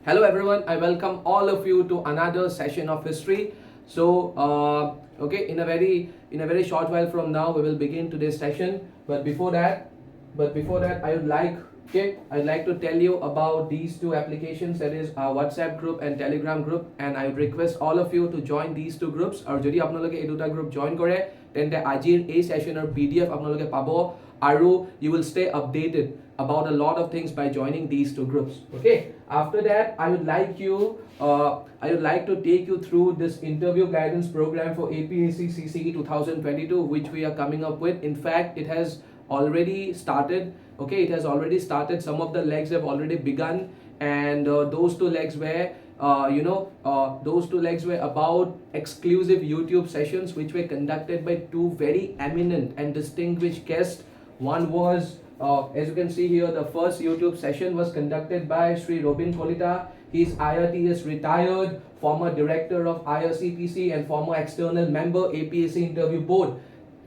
Hello everyone, I welcome all of you to another session of history. Okay, in a very short while from now we will begin today's session. But before that, I'd like to tell you about these two applications, that is our WhatsApp group and Telegram group, and I would request all of you to join these two groups. Or যদি আপোনালোকে এই দুটা group join কৰে তেন্তে আজিৰ এই sessionৰ PDF আপোনালোকে পাব আৰু you will stay updated about a lot of things by joining these two groups. Okay, after that I would like to take you through this interview guidance program for APSC CCE 2022, which we are coming up with. In fact, it has already started. Okay, it has already started. Some of the legs have already begun, and those two legs were about exclusive YouTube sessions which were conducted by two very eminent and distinguished guests. One was, as you can see here, the first YouTube session was conducted by Sri Robin Kolita. He is IRTS retired, former director of IRCTC and former external member APSC interview board.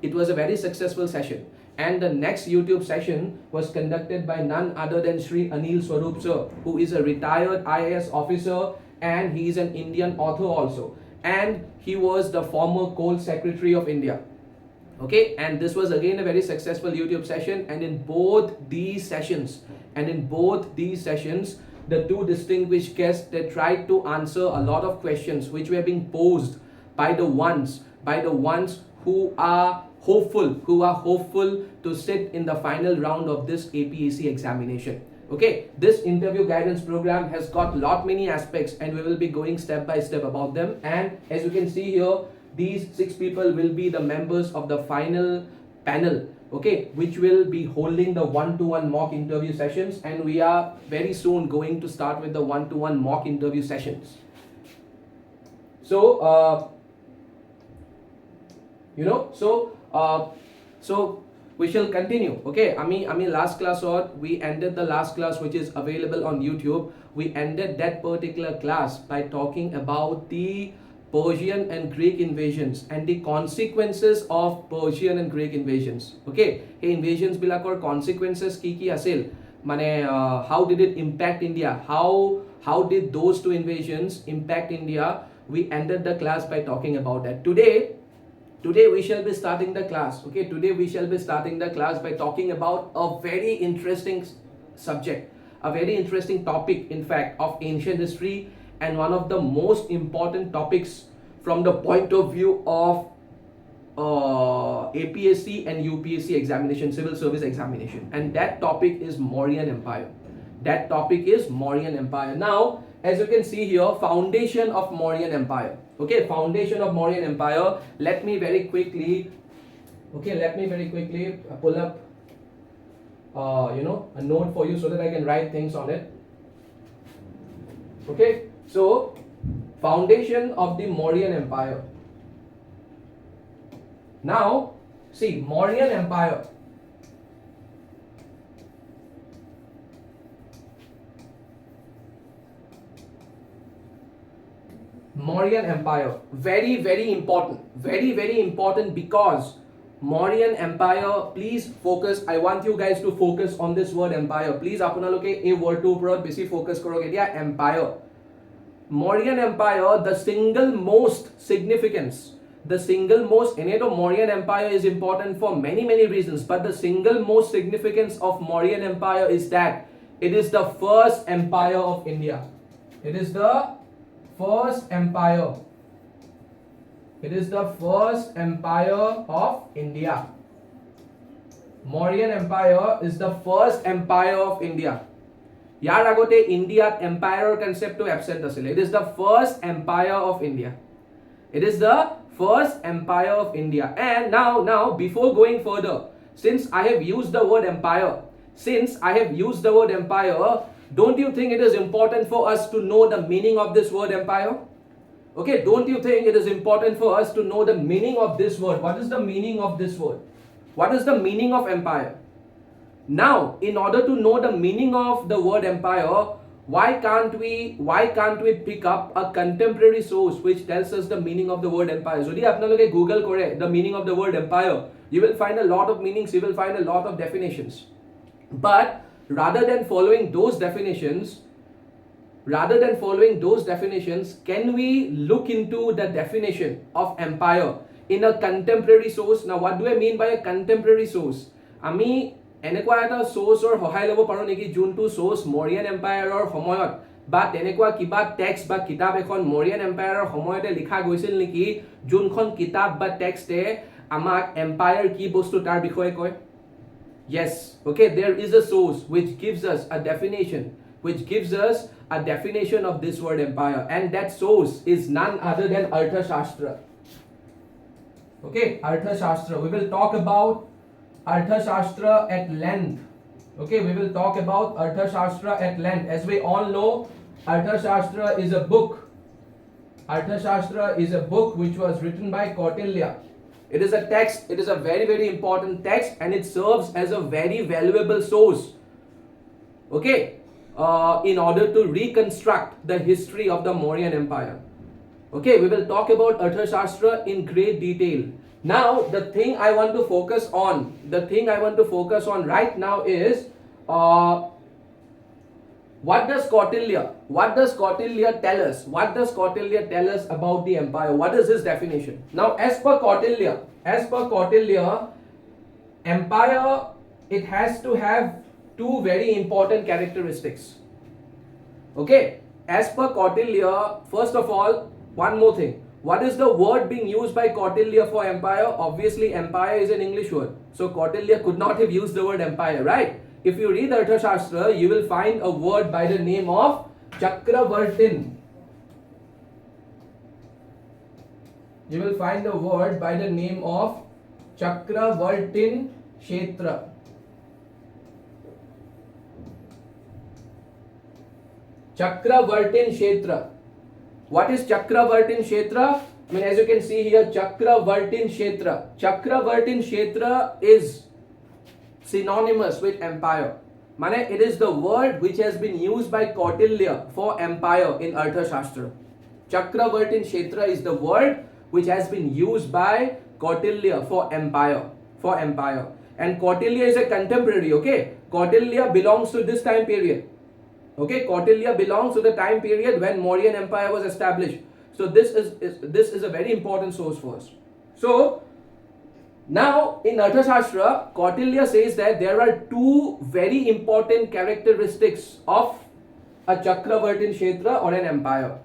It was a very successful session. And the next YouTube session was conducted by none other than Sri Anil Swarup sir, who is a retired IAS officer and he is an Indian author also. And he was the former Coal Secretary of India. Okay, and this was again a very successful YouTube session, and in both these sessions, the two distinguished guests, they tried to answer a lot of questions which were being posed by the ones who are hopeful to sit in the final round of this APSC examination. Okay, this interview guidance program has got many aspects, and we will be going step by step about them. And as you can see here, these 6 people will be the members of the final panel, okay, which will be holding the one-to-one mock interview sessions, and we are very soon going to start with the one-to-one mock interview sessions. So we shall continue. Okay, ami last class, or we ended the last class, which is available on YouTube. We ended that particular class by talking about the Persian and Greek invasions and the consequences of Persian and Greek invasions. Okay, hey, invasions bilakor consequences ki asil, mane how did it impact India, how did those two invasions impact India. We ended the class by talking about that. Today we shall be starting the class. Okay, today we shall be starting the class by talking about a very interesting subject, a very interesting topic, in fact, of ancient history, and one of the most important topics from the point of view of APSC and UPSC examination, civil service examination, and that topic is Mauryan Empire. Now, as you can see here, foundation of Mauryan Empire. Okay, foundation of Mauryan Empire. Let me very quickly pull up a note for you so that I can write things on it. Okay, so foundation of the Mauryan Empire. Now, see, Mauryan Empire. Mauryan Empire, very important, because Mauryan Empire, please focus. I want you guys to focus on this word empire. Please আপোনালোকে এই word টোৰ ওপৰত বেছি focus কৰক এতিয়া, empire. Mauryan Empire, the single most eneto Mauryan Empire is important for many reasons, but the single most significance of Mauryan Empire is that it is the first empire of India. It is the first empire of India. Mauryan Empire is the first empire of India. Yar agote India empire concept to absent asile. It is the first empire of India. And now before going further, since I have used the word empire, don't you think it is important for us to know the meaning of this word empire? Okay, don't you think it is important for us to know the meaning of this word? What is the meaning of this word? What is the meaning of empire? Now, in order to know the meaning of the word empire, why can't we pick up a contemporary source which tells us the meaning of the word empire? Jodi apnaloke Google kore the meaning of the word empire, you will find a lot of meanings, you will find a lot of definitions. But rather than following those definitions, rather than following those definitions, can we look into the definition of empire in a contemporary source? Now, what do I mean by a contemporary source? Ami এনেকুৱা এটা সোৰ্সৰ সহায় ল'ব পাৰো নেকি যোনটো source মৰিয়ান এম্পায়াৰৰ সময়ত বা তেনেকুৱা কিবা টেক্সট বা কিতাপ এখন মৰিয়ান এম্পায়াৰৰ সময়তে লিখা গৈছিল নেকি যোনখন কিতাপ বা টেক্সটে আমাক এম্পায়াৰ কি বস্তু তাৰ বিষয়ে কয়? Yes, okay, there is a source which gives us a definition, of this word empire, and that source is none other than Arthashastra. Okay, Arthashastra. We will talk about Arthashastra at length. Okay, we will talk about Arthashastra at length. As we all know, Arthashastra is a book. Arthashastra is a book which was written by Kautilya. It is a text, it is a very, very important text, and it serves as a very valuable source, okay, in order to reconstruct the history of the Mauryan Empire. Okay, we will talk about Arthashastra in great detail. Now, the thing I want to focus on right now is what does Kautilya tell us? What does Kautilya tell us about the empire? What is his definition? Now, as per Kautilya, empire, it has to have two very important characteristics. Okay, as per Kautilya, first of all, one more thing. What is the word being used by Kautilya for empire? Obviously, empire is an English word. So Kautilya could not have used the word empire, right? If you read Arthashastra, you will find a word by the name of Chakravartin. You will find a word by the name of Chakravartin Kshetra. Chakravartin Kshetra. What is Chakravartin Kshetra? I mean, as you can see here, Chakravartin Kshetra. Chakravartin Kshetra is synonymous with empire. Mane, it is the word which has been used by Kautilya for empire in Arthashastra. Chakravartin Kshetra is the word which has been used by Kautilya for empire. And Kautilya is a contemporary, okay? Kautilya belongs to this time period. Okay, Kautilya belongs to the time period when Mauryan Empire was established. So this is a very important source for us. So now in Arthashastra, Kautilya says that there are two very important characteristics of a Chakravartin Kshetra or an empire.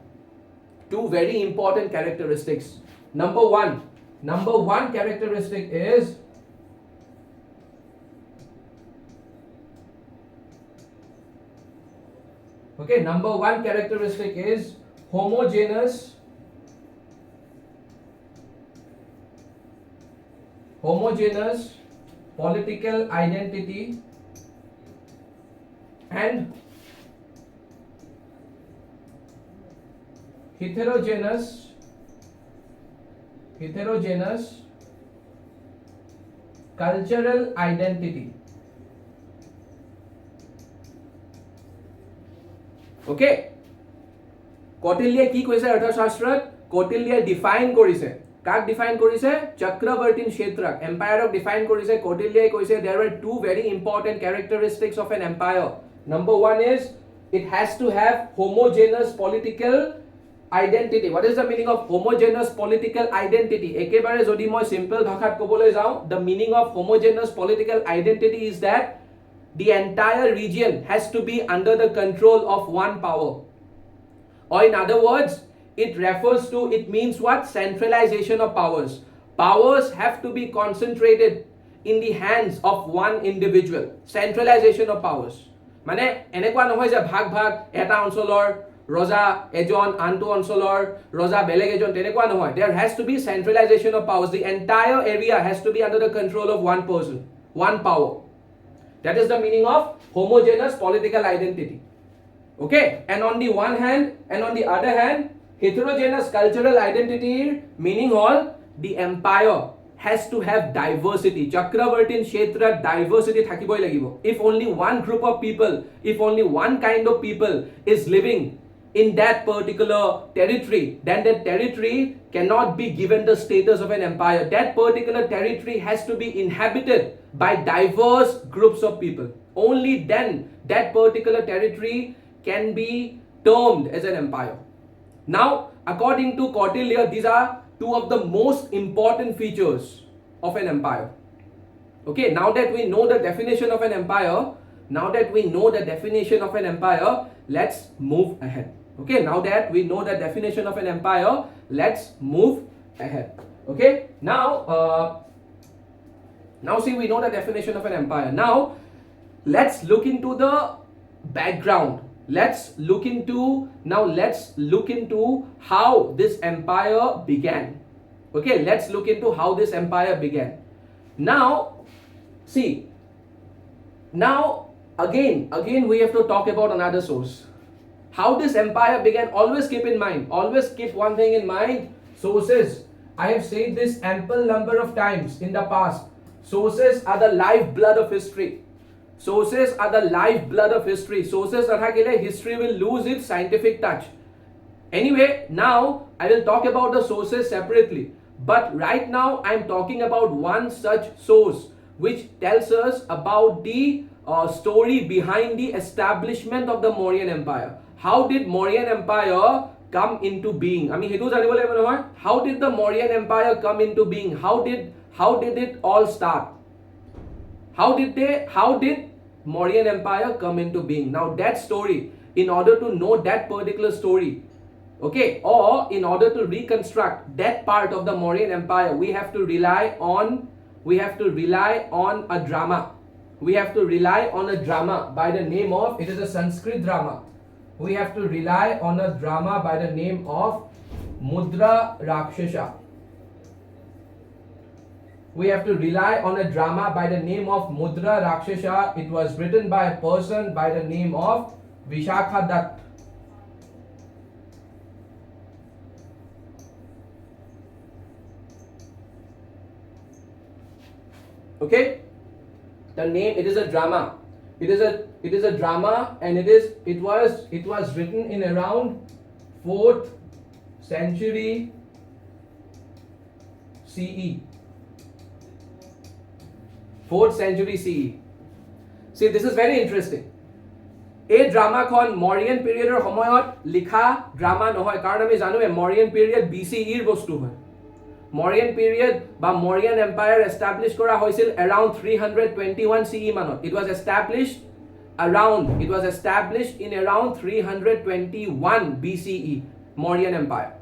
Two very important characteristics. Number one characteristic is homogeneous political identity and heterogeneous cultural identity. Okay, Kautilya কি কৈছে অৰ্থশাস্ত্ৰত? Kautilya define কৰিছে, কাক define কৰিছে? Chakravartin Kshetra, empire define কৰিছে. Kautilya কৈছে there are two very important characteristics of an empire. Number one is it has to have homogeneous political identity. What is the meaning of homogeneous political identity? একেবাৰে যদি মই simple ভাষাত ক'বলৈ যাওঁ, the meaning of homogeneous political identity is that the entire region has to be under the control of one power. Or in other words, it means what? Centralization of powers. Powers have to be concentrated in the hands of one individual. Centralization of powers. মানে এনেকুৱা নহয় যে ভাগ এটা অঞ্চলৰ ৰজা এজন আনটো অঞ্চলৰ ৰজা বেলেগ এজন তেনেকুৱা নহয়. There has to be centralization of powers. The entire area has to be under the control of one person, one power. That is the meaning of homogeneous political identity. Okay, and on the one hand, and on the other hand, heterogeneous cultural identity, meaning all the empire has to have diversity. Chakravartin Kshetra diversity thakiboi lagibo. If only one group of people, if only one kind of people is living in that particular territory, then that territory cannot be given the status of an empire. That particular territory has to be inhabited by diverse groups of people. Only then that particular territory can be termed as an empire. Now, according to Kautilya, these are two of the most important features of an empire. Okay, now that we know the definition of an empire, let's move ahead. Okay, now that we know the definition of an empire, let's move ahead. Okay, now see, we know the definition of an empire. Now, let's look into the background. Let's look into how this empire began. Okay, let's look into how this empire began. Now, see, now again we have to talk about another source. How this empire began, always keep one thing in mind, sources. I have said this ample number of times in the past. Sources are the lifeblood of history. Sources nathakile history will lose its scientific touch. Anyway, now I will talk about the sources separately. But right now I am talking about one such source which tells us about the story behind the establishment of the Mauryan Empire. How did Mauryan Empire come into being? How did the Mauryan Empire come into being? How did it all start? How did Mauryan Empire come into being? Now that story, in order to know that particular story, okay, or in order to reconstruct that part of the Mauryan Empire, we have to rely on a drama. We have to rely on a drama by the name of, it is a Sanskrit drama. We have to rely on a drama by the name of Mudra Rakshasa. We have to rely on a drama by the name of Mudra Rakshasa. It was written by a person by the name of Vishakha Dutt. Okay, the name, it is a drama. It is a drama, and it was written in around 4th century CE. 4th century CE. See, this is very interesting. A drama kon Mauryan period or homoyot likha drama nohoy karon ami janu Mauryan period BCE er bostu hoy. Mauryan period ba Mauryan Empire established kora hoisil around 321 CE manot. It was established in around 321 BCE, Mauryan Empire.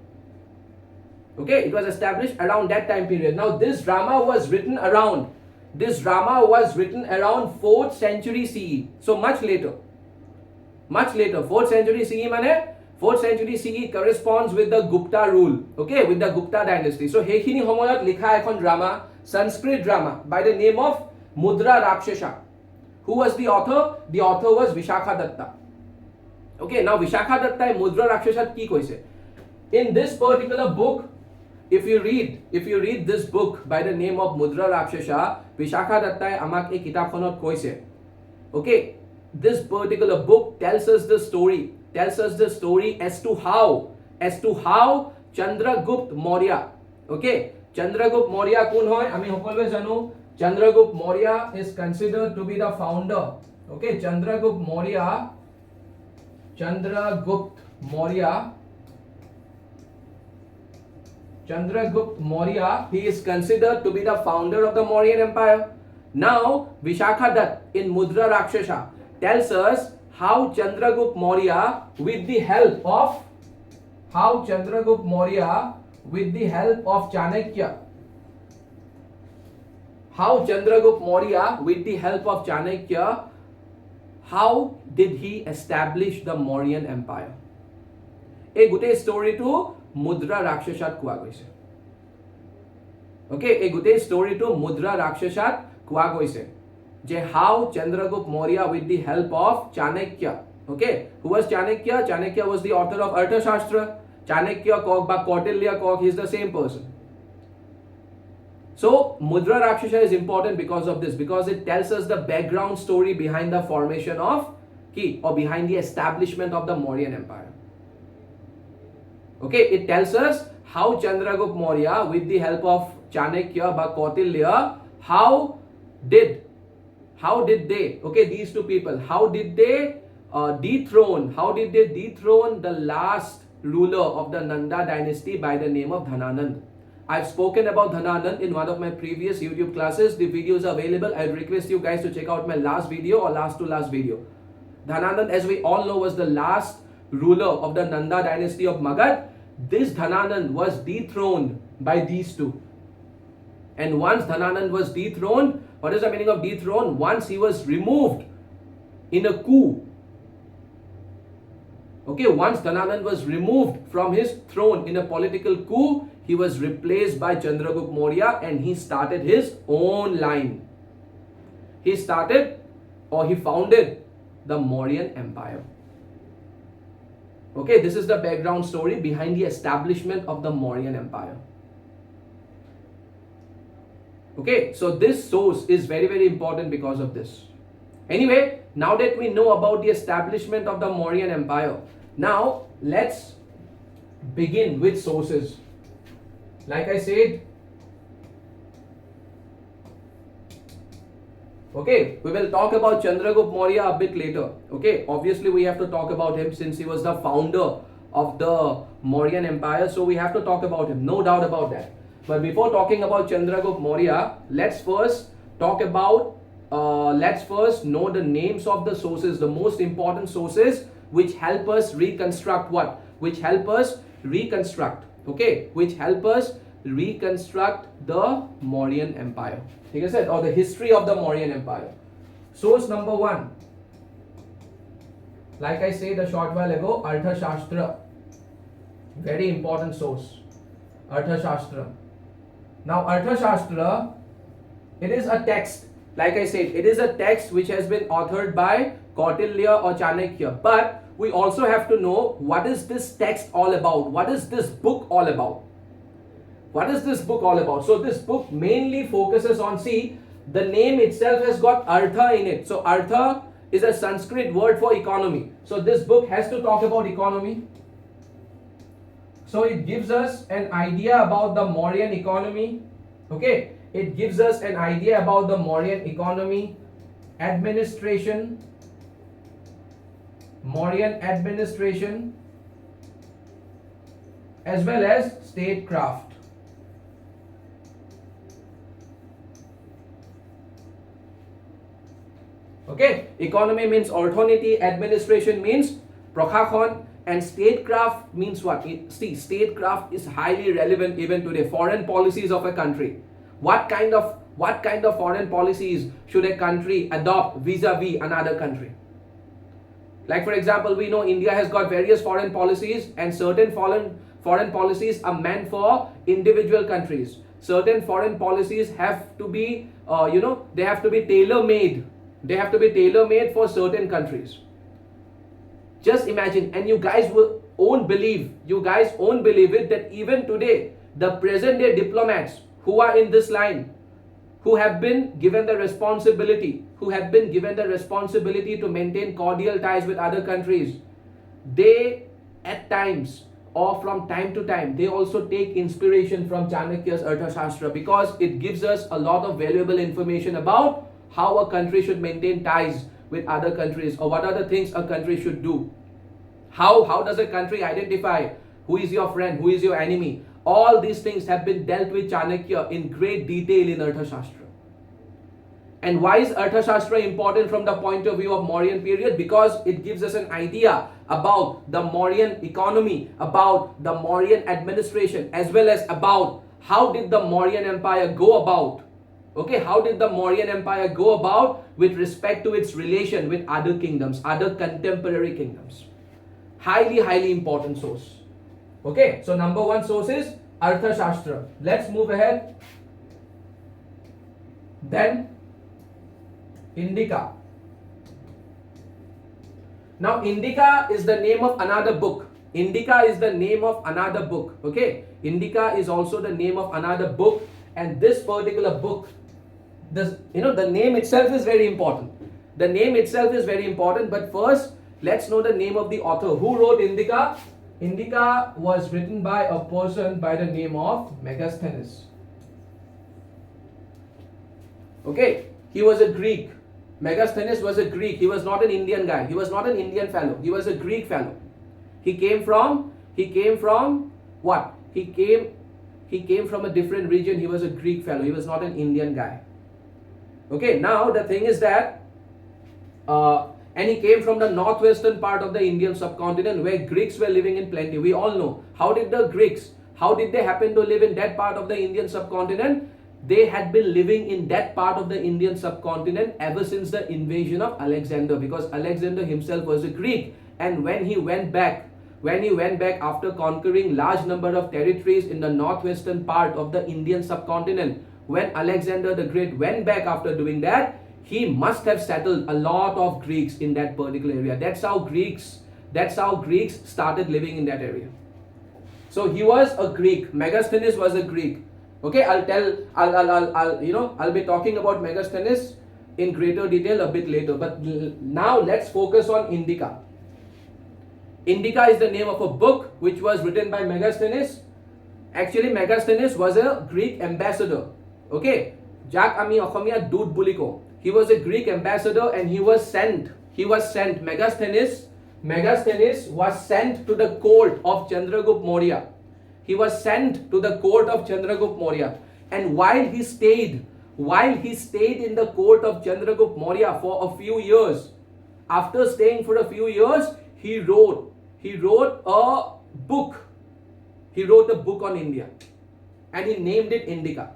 Okay, it was established around that time period. Now this drama was written around 4th century CE. So much later. 4th century CE mane 4th century CE corresponds with the Gupta rule, okay, with the Gupta dynasty. So hekhini homoyot likha ekhon drama, Sanskrit drama by the name of Mudra Rakshasa. Who was the author? The author was Vishakha Datta. Okay, now Vishakha Datta Mudra Rakshasa ki koise. In this particular book, if you read this book by the name of Mudra Rakshasa, Vishakha Datta amak ei kitab khonot koise. Okay, this particular book tells us the story as to how Chandragupta Maurya, okay, Chandragupta Maurya kun hoy ami hokolwe janu. Chandragupta Maurya is considered to be the founder. Okay, Chandragupta Maurya, he is considered to be the founder of the Mauryan Empire. Now, Vishakha Dutt in Mudra Rakshasa tells us how Chandragupta Maurya with the help of Chanakya, how did he establish the Mauryan Empire? A gute story to Mudra Rakshasat koa goise. Okay, a gute story to Mudra Rakshasat koa goise. Je how Chandragupta Maurya with the help of Chanakya. Okay, who was Chanakya? Chanakya was the author of Arthashastra. Chanakya kok ba Kautilya kok, he is the same person. So Mudra Rakshasa is important because of this, because it tells us the background story behind the formation of behind the establishment of the Mauryan Empire. Okay, it tells us how Chandragupta Maurya with the help of Chanakya ba Kautilya, how did they, okay, these two people, how did they dethrone? How did they dethrone the last ruler of the Nanda dynasty by the name of Dhananand? I've spoken about Dhananand in one of my previous YouTube classes. The videos are available. I request you guys to check out my last video or last to last video. Dhananand, as we all know, was the last ruler of the Nanda dynasty of Magad. This Dhananand was dethroned by these two. And once Dhananand was dethroned, what is the meaning of dethroned? Once he was removed in a coup. Okay, once Dhananand was removed from his throne in a political coup, he was replaced by Chandragupta Maurya and he started his own line. He started or he founded the Mauryan Empire. Okay, this is the background story behind the establishment of the Mauryan Empire. Okay, so this source is very, very important because of this. Anyway, now that we know about the establishment of the Mauryan Empire, now let's begin with sources. Like I said, okay, we will talk about Chandragupta Maurya a bit later. Okay, obviously we have to talk about him since he was the founder of the Mauryan Empire. So we have to talk about him, no doubt about that. But before talking about Chandragupta Maurya, let's first talk about, let's first know the names of the sources, the most important sources which help us reconstruct what? Which help us reconstruct, okay? Which help us reconstruct the Mauryan Empire. Like I said, or the history of the Mauryan Empire. Source number one, like I said a short while ago, Arthashastra. Very important source, Arthashastra. Now Arthashastra, it is a text, like I said, it is a text which has been authored by Kautilya or Chanakya. But we also have to know what is this text all about? What is this book all about? What is this book all about? So this book mainly focuses on, see, the name itself has got Artha in it. So Artha is a Sanskrit word for economy. So this book has to talk about economy. So it gives us an idea about the Mauryan economy. Okay, it gives us an idea about the Mauryan economy, administration, Mauryan administration, as well as statecraft. Okay, economy means orthognity, administration means prokhakon, and statecraft means what? See, statecraft is highly relevant even today. Foreign policies of a country. What kind of foreign policies should a country adopt vis-a-vis another country? Like for example, we know India has got various foreign policies, and certain foreign policies are meant for individual countries. Certain foreign policies have to be, they have to be tailor-made. They have to be tailor-made for certain countries. Just imagine, and you guys won't believe it, that even today, the present day diplomats who are in this line, who have been given the responsibility to maintain cordial ties with other countries, they at times or from time to time, they also take inspiration from Chanakya's Arthashastra, because it gives us a lot of valuable information about how a country should maintain ties with other countries, or what are the things a country should do. How does a country identify who is your friend, who is your enemy? All these things have been dealt with Chanakya in great detail in Arthashastra. And why is Arthashastra important from the point of view of Mauryan period? Because it gives us an idea about the Mauryan economy, about the Mauryan administration, as well as about how did the Mauryan Empire go about. Okay, how did the Mauryan Empire go about with respect to its relation with other kingdoms, other contemporary kingdoms? Highly, highly important source. Okay, so number one source is Arthashastra. Let's move ahead. Then Indica. Now Indica is the name of another book. Indica is the name of another book. Okay, Indica is also the name of another book, and this particular book, the name itself is very important. The name itself is very important, but first let's know the name of the author. Who wrote Indica? Indica was written by a person by the name of Megasthenes. Okay, he was a Greek. Megasthenes was a Greek. He was not an Indian guy. He was not an Indian fellow. He was a Greek fellow. He came from what? He came from a different region. He was a Greek fellow. He was not an Indian guy. Okay, now the thing is that and he came from the northwestern part of the Indian subcontinent where Greeks were living in plenty. We all know. How did they happen to live in that part of the Indian subcontinent? They had been living in that part of the Indian subcontinent ever since the invasion of Alexander, because Alexander himself was a Greek. And when he went back after conquering large number of territories in the northwestern part of the Indian subcontinent, when Alexander the Great went back after doing that, he must have settled a lot of Greeks in that particular area. That's how Greeks started living in that area. So he was a Greek. Megasthenes was a Greek. Okay, I'll be talking about Megasthenes in greater detail a bit later. But now let's focus on Indica. Indica is the name of a book which was written by Megasthenes. Actually, Megasthenes was a Greek ambassador. Okay, Jak ami Okhomia Dut Buliko. He was a Greek ambassador and he was sent. Megasthenes was sent to the court of Chandragupta Maurya. He was sent to the court of Chandragupta Maurya. And while he stayed in the court of Chandragupta Maurya for a few years, after staying for a few years, he wrote a book. He wrote a book on India and he named it Indica.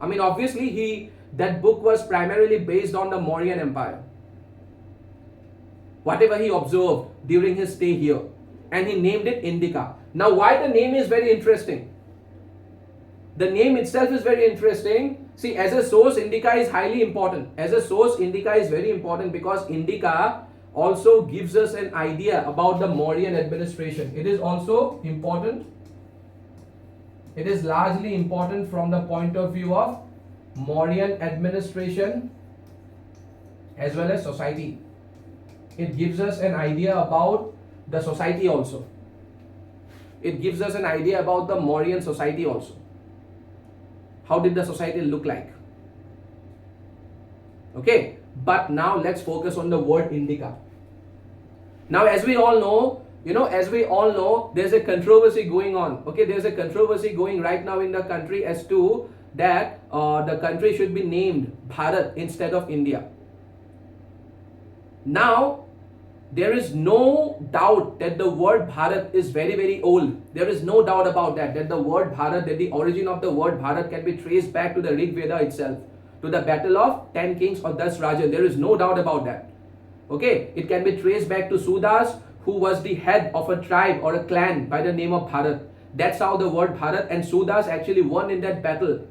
I mean, obviously that book was primarily based on the Mauryan Empire. Whatever he observed during his stay here, and he named it Indica. Now, why the name is very interesting? The name itself is very interesting. See, as a source, Indica is highly important. As a source, Indica is very important because Indica also gives us an idea about the Mauryan administration. It is also important. It is largely important from the point of view of Mauryan administration as well as society. It gives us an idea about the society also. It gives us an idea about the Mauryan society also. How did the society look like? Okay, but now let's focus on the word Indica. Now, as we all know, there's a controversy going on. Okay, there's a controversy going right now in the country as to that the country should be named Bharat instead of India. Now, there is no doubt that the word Bharat is very, very old. There is no doubt about that the word Bharat, that the origin of the word Bharat can be traced back to the Rig Veda itself, to the battle of 10 kings or 10 Rajas. There is no doubt about that. Okay, it can be traced back to Sudas, who was the head of a tribe or a clan by the name of Bharat. That's how the word Bharat, and Sudas actually won in that battle.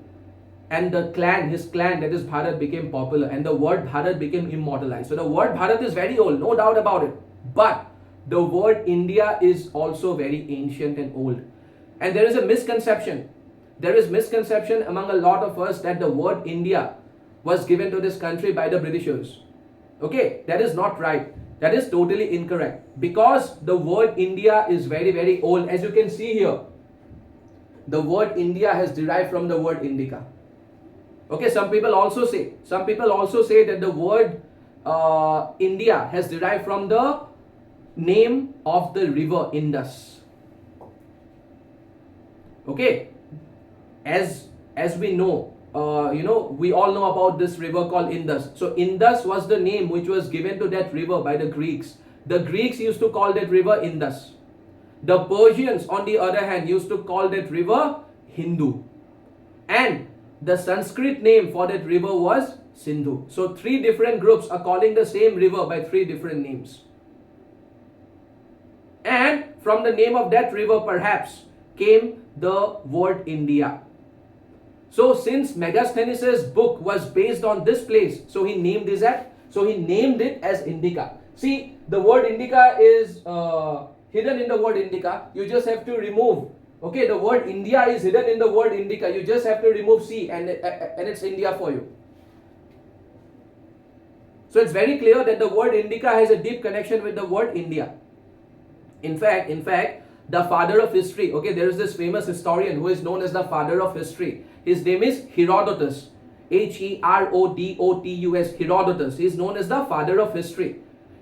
And the clan, his clan, that is Bharat, became popular, and the word Bharat became immortalized. So the word Bharat is very old, no doubt about it. But the word India is also very ancient and old. And there is a misconception. There is misconception among a lot of us that the word India was given to this country by the Britishers. Okay, that is not right. That is totally incorrect. Because the word India is very, very old. As you can see here, the word India has derived from the word Indica. Okay, some people also say that the word India has derived from the name of the river Indus. Okay, as we know, we all know about this river called Indus. So Indus was the name which was given to that river by the Greeks. The Greeks used to call that river Indus. The Persians, on the other hand, used to call that river Hindu. And the Sanskrit name for that river was Sindhu. So 3 different groups are calling the same river by 3 different names. And from the name of that river perhaps came the word India. So since Megasthenes' book was based on this place, so he named it as Indica. See, the word Indica is hidden in the word Indica. You just have to remove. Okay, the word India is hidden in the word Indica. You just have to remove C and it's India for you. So it's very clear that the word Indica has a deep connection with the word India. In fact, the father of history, okay, there is this famous historian who is known as the father of history. His name is Herodotus. Herodotus. Herodotus. He is known as the father of history.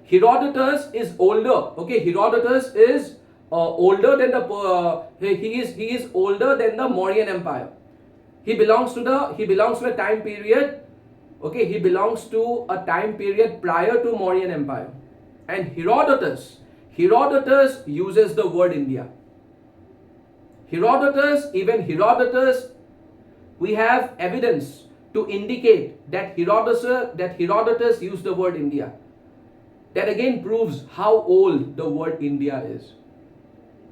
Herodotus is older. Okay, Herodotus is older than the he is older than the Mauryan Empire. He belongs to a time period. Okay, he belongs to a time period prior to Mauryan Empire. And Herodotus uses the word India. Herodotus, we have evidence to indicate that Herodotus used the word India. That again proves how old the word India is.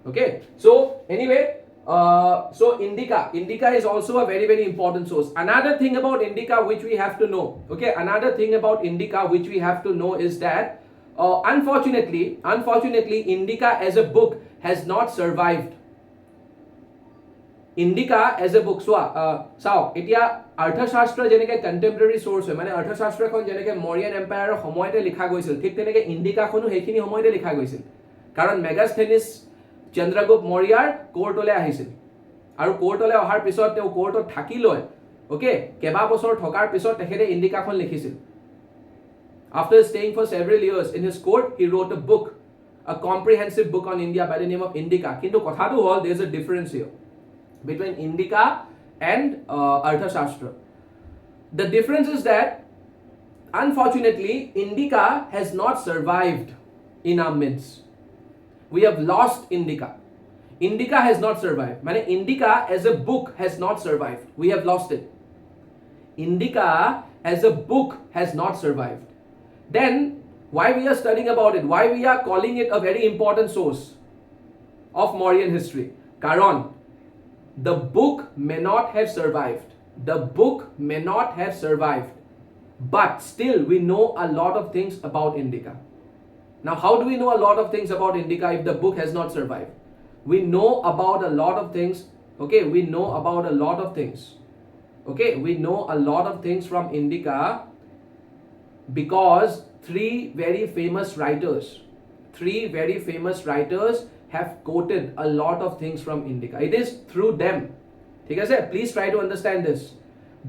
Okay, so anyway, so Indica is also a very, very important source. Another thing about Indica which we have to know, okay, is that unfortunately, Indica as a book has not survived. Indica as a book, চাওক এতিয়া অৰ্থশাস্ত্ৰ যেনেকৈ contemporary source হয়, মানে অৰ্থশাস্ত্ৰখন যেনেকৈ মৰিয়ান এম্পায়াৰৰ সময়তে লিখা গৈছিল, ঠিক তেনেকৈ ইণ্ডিকাখনো সেইখিনি সময়তে লিখা গৈছিল, কাৰণ মেগাস্থেনিছ চন্দ্ৰগুপ্ত মৌৰ্যাৰ কোৰ্টলৈ আহিছিল আৰু কোৰ্টলৈ অহাৰ পিছত তেওঁ কোৰ্টত থাকি লৈ ওকে কেবা বছৰ থকাৰ পিছত তেখেতে ইণ্ডিকাখন লিখিছিল. After staying for several years in his court, he wrote a book, a comprehensive book on India by the name of Indica. কিন্তু কথাটো হ'ল, there is a difference here between Indica and Arthashastra. The difference is that unfortunately Indica has not survived in our midst. We have lost Indica. Indica has not survived. Mane Indica as a book has not survived. We have lost it. Indica as a book has not survived. Then why we are studying about it? Why we are calling it a very important source of Mauryan history? Karon, the book may not have survived. The book may not have survived. But still we know a lot of things about Indica. Now, how do we know a lot of things about Indica if the book has not survived? We know about a lot of things. Okay, we know about a lot of things. Okay, we know a lot of things from Indica because three very famous writers have quoted a lot of things from Indica. It is through them. Please try to understand this.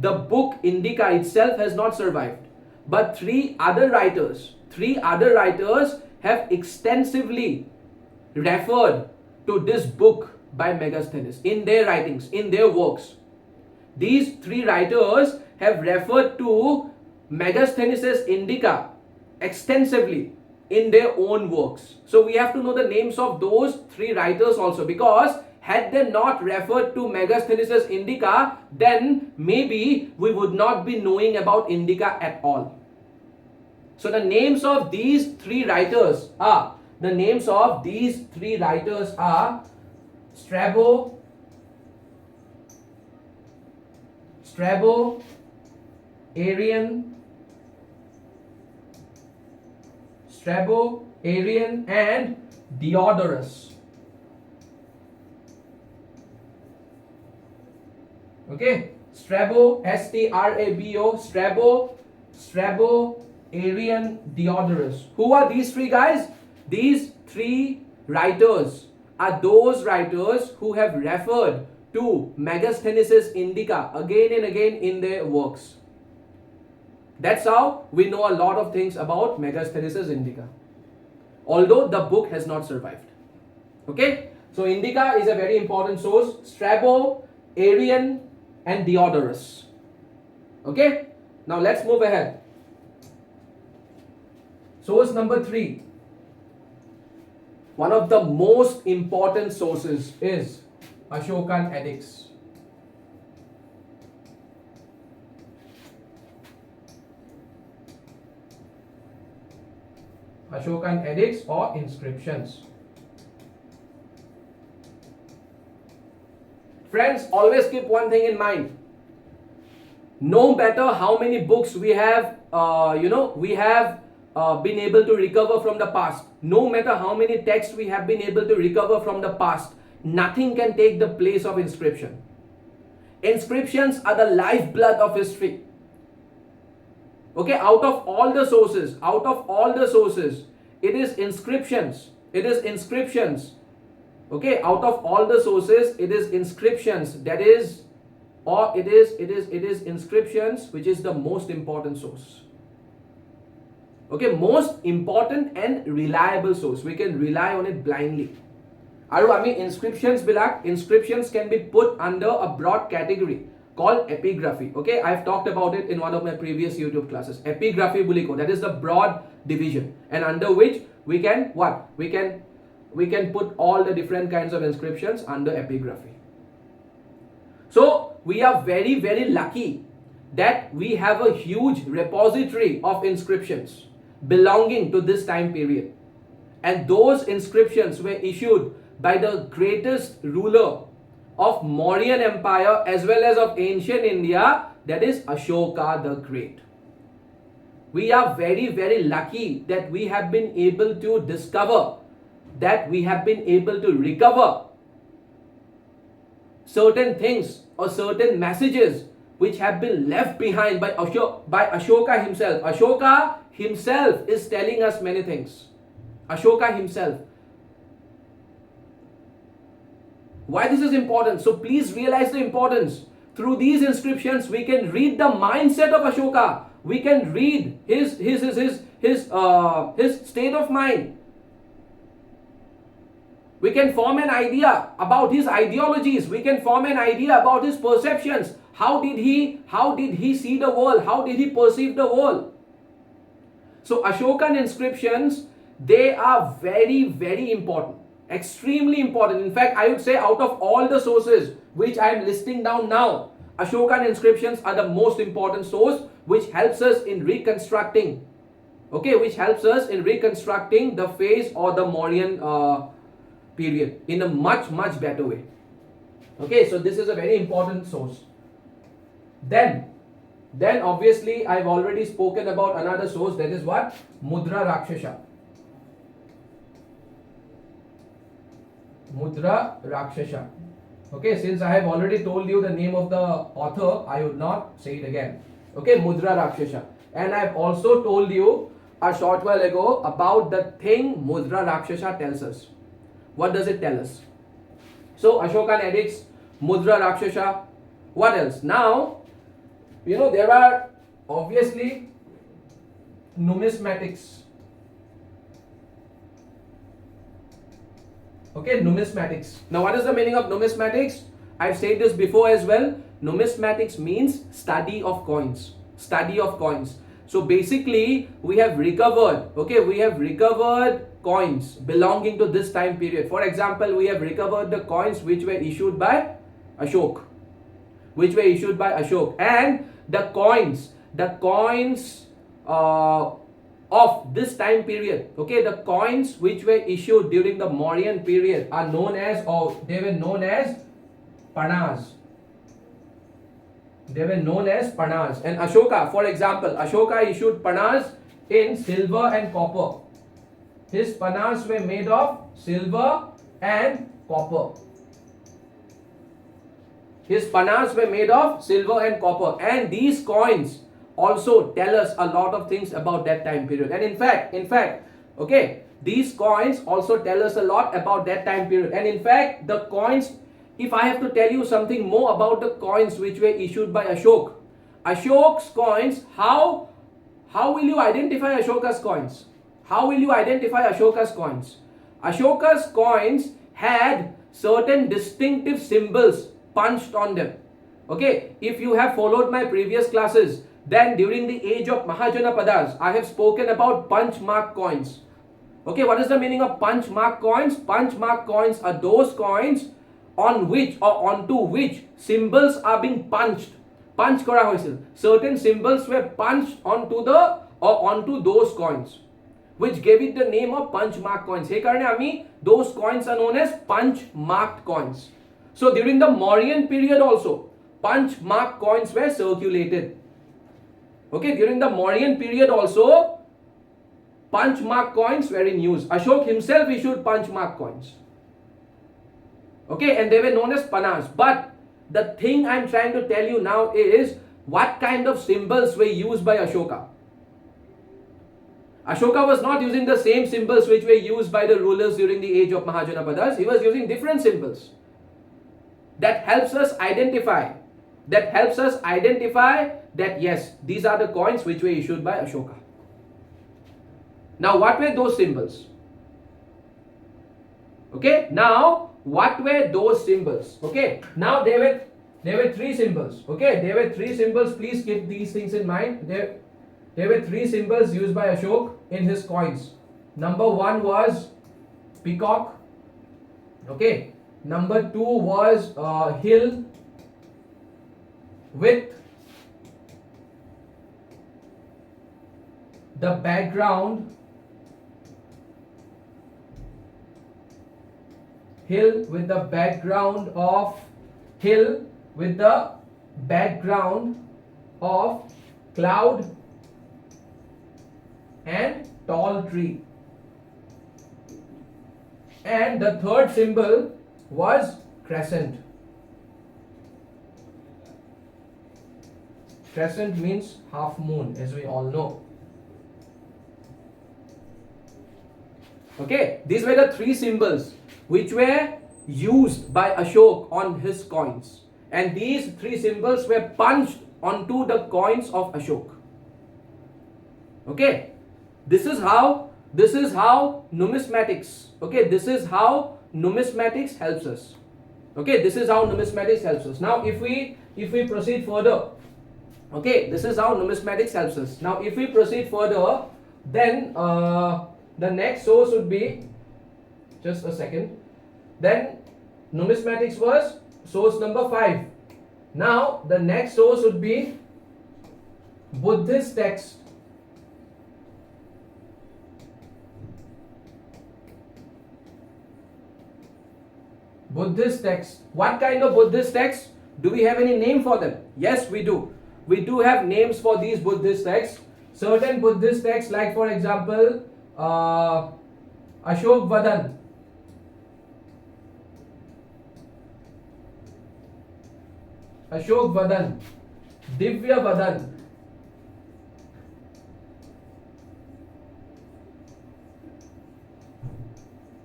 The book Indica itself has not survived, but three other writers have extensively referred to this book by Megasthenes in their writings, in their works. These three writers have referred to Megasthenes' Indica extensively in their own works. So we have to know the names of those three writers also, because had they not referred to Megasthenes' Indica, then maybe we would not be knowing about Indica at all. So the names of these three writers are Strabo, Arrian and Diodorus. Okay, Strabo, S-T-R-A-B-O, Strabo, Arrian, Diodorus. Who are these three guys? These three writers are those writers who have referred to Megasthenes' Indica again and again in their works. That's how we know a lot of things about Megasthenes' Indica, although the book has not survived. Okay, so Indica is a very important source. Strabo, Arrian and Diodorus. Okay, now let's move ahead. Source number 3. One of the most important sources is Ashokan Edicts. Ashokan Edicts or inscriptions. Friends, always keep one thing in mind. No matter how many books we have, been able to recover from the past, no matter how many texts we have been able to recover from the past, nothing can take the place of inscription. Inscriptions are the lifeblood of history. Okay, out of all the sources, it is inscriptions. Okay, out of all the sources, it is inscriptions that is or it is inscriptions, which is the most important source. Okay, most important and reliable source. We can rely on it blindly. Aru ami inscriptions can be put under a broad category called epigraphy. Okay, I've talked about it in one of my previous YouTube classes. Epigraphy buliko, that is the broad division, and under which we can what? We can put all the different kinds of inscriptions under epigraphy. So we are very, very lucky that we have a huge repository of inscriptions belonging to this time period. And those inscriptions were issued by the greatest ruler of Mauryan Empire as well as of ancient India, that is Ashoka the Great. We are very, very lucky that we have been able to discover, that we have been able to recover certain things or certain messages which have been left behind by Ashoka himself. Ashoka himself is telling us many things. Ashoka himself. Why this is important? So please realize the importance. Through these inscriptions, we can read the mindset of Ashoka. We can read his state of mind. We can form an idea about his ideologies. We can form an idea about his perceptions. How did he see the world? How did he perceive the world? So Ashokan inscriptions, they are very, very important. Extremely important. In fact, I would say out of all the sources which I am listing down now, Ashokan inscriptions are the most important source which helps us in reconstructing, which helps us in reconstructing the phase or the Mauryan period in a much, much better way. Okay, so this is a very important source. Then obviously I've already spoken about another source, that is what? Mudra Rakshasa. Mudra Rakshasa. Okay, since I have already told you the name of the author, I would not say it again. Okay, Mudra Rakshasa. And I've also told you a short while ago about the thing Mudra Rakshasa tells us. What does it tell us? So Ashokan edicts, Mudra Rakshasa. What else? Now, there are obviously numismatics. Okay, numismatics. Now, what is the meaning of numismatics? I've said this before as well. Numismatics means study of coins. Study of coins. So basically, we have recovered, coins belonging to this time period. For example, we have recovered the coins which were issued by Ashok. And the coins of this time period, the coins which were issued during the Mauryan period are known as, they were known as panas. And Ashoka, for example, Ashoka issued panas in silver and copper. His panas were made of silver and copper. And these coins also tell us a lot of things about that time period. And in fact, these coins also tell us a lot about that time period. And in fact, the coins, if I have to tell you something more about the coins which were issued by Ashok's coins, how will you identify Ashoka's coins? Ashoka's coins had certain distinctive symbols punched on them. Okay, if you have followed my previous classes, then during the age of Mahajanapadas, I have spoken about punch mark coins. Okay, what is the meaning of punch mark coins? Punch mark coins are those coins on which or onto which symbols are being punched. Punch kora hoisil. Certain symbols were punched onto those coins, which gave it the name of punch mark coins. Hey karne ami, those coins are known as punch marked coins. So during the Mauryan period also, punch mark coins were circulated. Okay, during the Mauryan period also, punch mark coins were in use. Ashok himself issued punch mark coins. Okay, and they were known as panas. But the thing I'm trying to tell you now is what kind of symbols were used by Ashoka. Ashoka was not using the same symbols which were used by the rulers during the age of Mahajanapadas. He was using different symbols. That helps us identify that helps us identify that yes, these are the coins which were issued by Ashoka. Now, what were those symbols? Okay, now what were those symbols? Okay, now there were three symbols. Okay, there were three symbols. Please keep these things in mind. There were three symbols used by Ashok in his coins. Number one was peacock. Okay, number two was hill with the background of cloud and tall tree. And the third symbol was crescent. Crescent means half moon, as we all know. Okay, these were the three symbols which were used by Ashok on his coins, and these three symbols were punched onto the coins of Ashok. Okay, this is how numismatics. Okay, this is how numismatics helps us. Okay, this is how numismatics helps us. Now, if we proceed further, okay, this is how numismatics helps us. Now, if we proceed further, then the next source would be, just a second, then numismatics was source number 5. Now the next source would be Buddhist text. Buddhist text. What kind of Buddhist text? Do we have any name for them? Yes, we do. We do have names for these Buddhist texts. Certain Buddhist texts, like for example, Ashok Vadan. Ashok Vadan, Divya Vadan,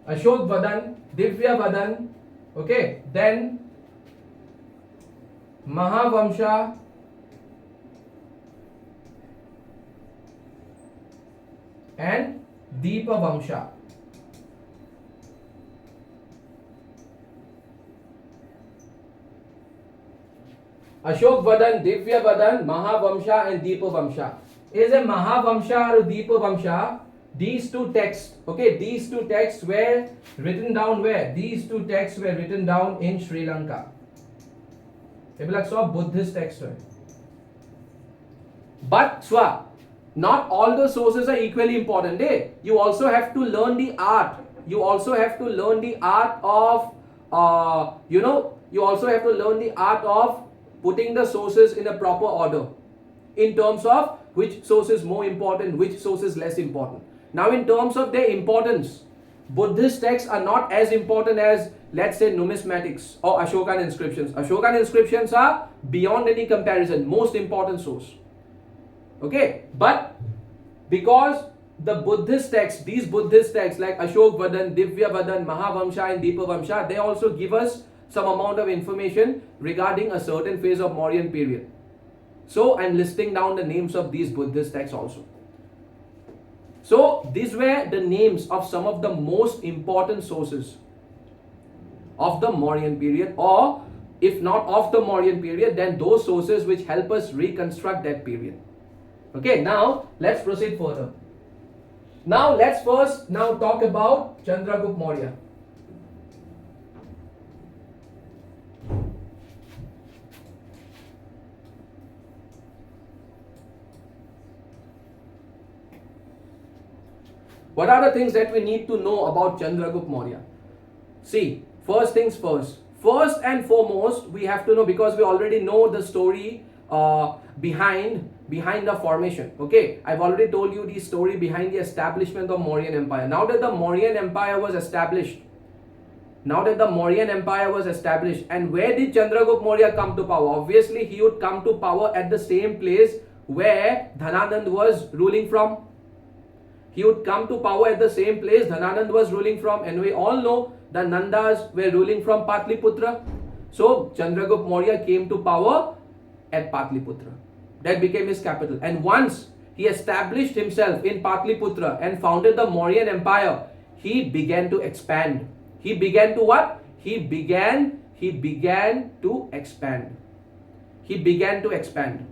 Ashok Vadan, Divya Vadan, okay, then Mahavamsha, and Deepa Vamsha. Ashok Vadan, Divya Vadan, Mahavamsha and Deepa Vamsha. Is a Mahavamsha or Deepa Vamsha? These two texts, okay, these two texts were written down where? These two texts were written down in Sri Lanka. Ebilak saw Buddhist text. But Swa, not all the sources are equally important. You also have to learn the art. You also have to learn the art of, you also have to learn the art of putting the sources in a proper order in terms of which source is more important, which source is less important. Now, in terms of their importance, Buddhist texts are not as important as, let's say, numismatics or Ashokan inscriptions. Ashokan inscriptions are beyond any comparison, most important source. Okay, but because the Buddhist texts, these Buddhist texts like Ashok Vadan, Divya Vadan, Mahavamsha and Deepa Vamsha, they also give us some amount of information regarding a certain phase of Mauryan period. So I'm listing down the names of these Buddhist texts also. So these were the names of some of the most important sources of the Mauryan period, or if not of the Mauryan period, then those sources which help us reconstruct that period. Okay, now let's proceed further. Now let's first talk about Chandragupta Maurya. What are the things that we need to know about Chandragupta Maurya? See, first things first. First and foremost, we have to know, because we already know the story behind the formation. Okay, I've already told you the story behind the establishment of Mauryan Empire. Now that the Mauryan Empire was established, and where did Chandragupta Maurya come to power? Obviously, he would come to power at the same place where Dhananand was ruling from. He would come to power at the same place Dhananand was ruling from, and we all know the Nandas were ruling from Patliputra. So Chandragupta Maurya came to power at Patliputra. That became his capital. And once he established himself in Patliputra and founded the Mauryan Empire, he began to expand. He began to what? He began to expand. He began to expand.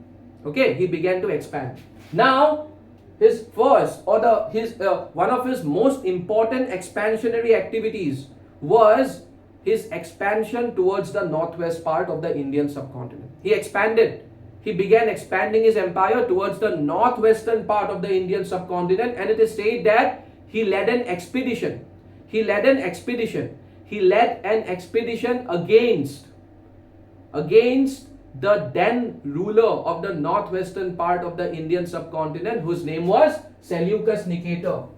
Okay, he began to expand. Now, his first or one of his most important expansionary activities was his expansion towards the northwest part of the Indian subcontinent. He expanded. He began expanding his empire towards the northwestern part of the Indian subcontinent, and it is said that he led an expedition. He led an expedition against the then ruler of the northwestern part of the Indian subcontinent, whose name was Seleucus Nicator.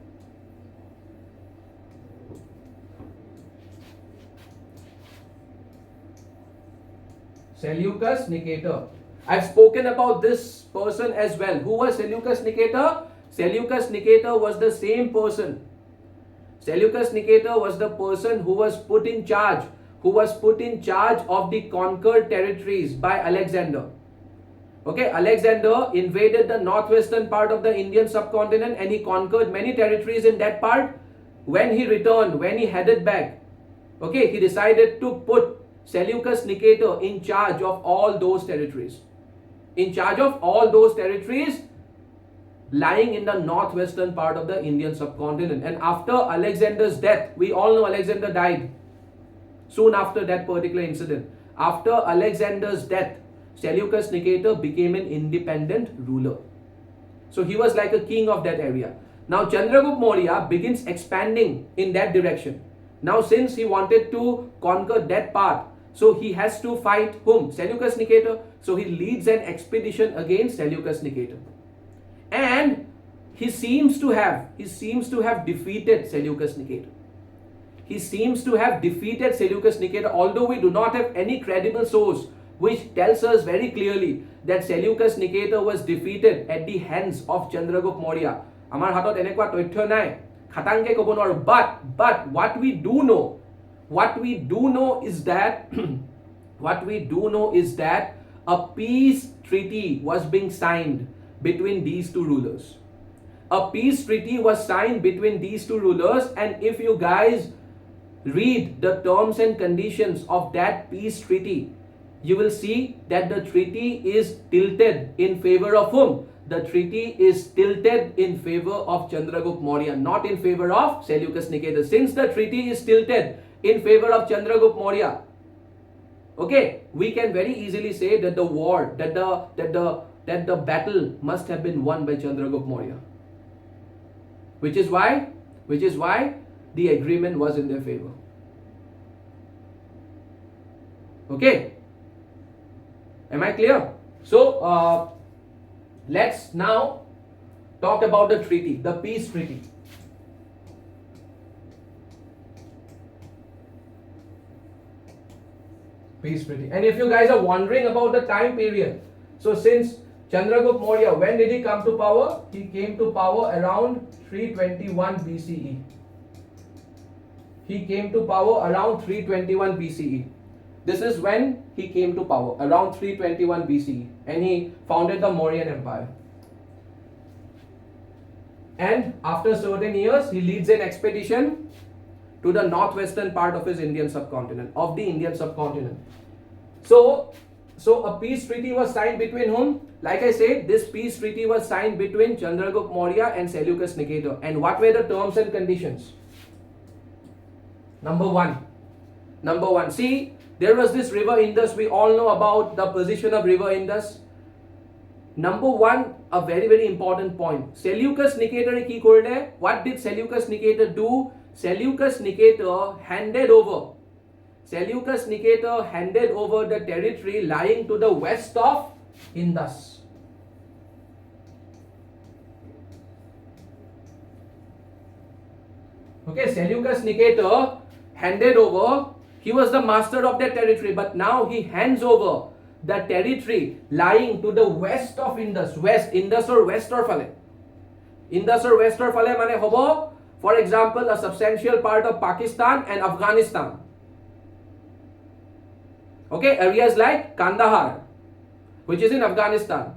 Seleucus Nicator. I've spoken about this person as well. Who was Seleucus Nicator? Seleucus Nicator was the same person. Seleucus Nicator was the person who was put in charge of the conquered territories by Alexander. Okay, Alexander invaded the northwestern part of the Indian subcontinent and he conquered many territories in that part. When he returned, when he headed back, okay, he decided to put Seleucus Nicator in charge of all those territories. In charge of all those territories lying in the northwestern part of the Indian subcontinent. And after Alexander's death, we all know Alexander died soon after that particular incident. After Alexander's death, Seleucus Nicator became an independent ruler. So he was like a king of that area. Now Chandragupta Maurya begins expanding in that direction. Now since he wanted to conquer that part, so he has to fight whom? Seleucus Nicator. So he leads an expedition against Seleucus Nicator. And he seems to have defeated Seleucus Nicator. He seems to have defeated Seleucus Nicator, although we do not have any credible source which tells us very clearly that Seleucus Nicator was defeated at the hands of Chandragupta Maurya. Amar hatot enekwa tothyo nai, khatange kobo noru. But what we do know is that a peace treaty was being signed between these two rulers. A peace treaty was signed between these two rulers, and if you guys read the terms and conditions of that peace treaty, you will see that the treaty is tilted in favor of whom? The treaty is tilted in favor of Chandragupta Maurya, not in favor of Seleucus Nicator. Since the treaty is tilted in favor of Chandragupta Maurya, okay, we can very easily say that the war, that the battle must have been won by Chandragupta Maurya. Which is why the agreement was in their favor. Okay, am I clear? So let's now talk about the treaty, the peace treaty. Peace treaty. And if you guys are wondering about the time period, so since Chandragupta Maurya, when did he come to power? He came to power around 321 BCE. He came to power around 321 BCE. This is when he came to power, around 321 BCE. And he founded the Mauryan Empire. And after certain years, he leads an expedition to the northwestern part of his Indian subcontinent, So a peace treaty was signed between whom? Like I said, this peace treaty was signed between Chandragupta Maurya and Seleucus Nicator. And what were the terms and conditions? Number one. See, there was this river Indus. We all know about the position of river Indus. Number one, a very, very important point. Seleucus Nicator ki korle. What did Seleucus Nicator do? Seleucus Nicator handed over the territory lying to the west of Indus. Okay, Seleucus Nicator handed over, he was the master of that territory, but now he hands over the territory lying to the west of Indus. Indus or western phale mane hobo, for example, a substantial part of Pakistan and Afghanistan. Okay, areas like Kandahar. which is in Afghanistan.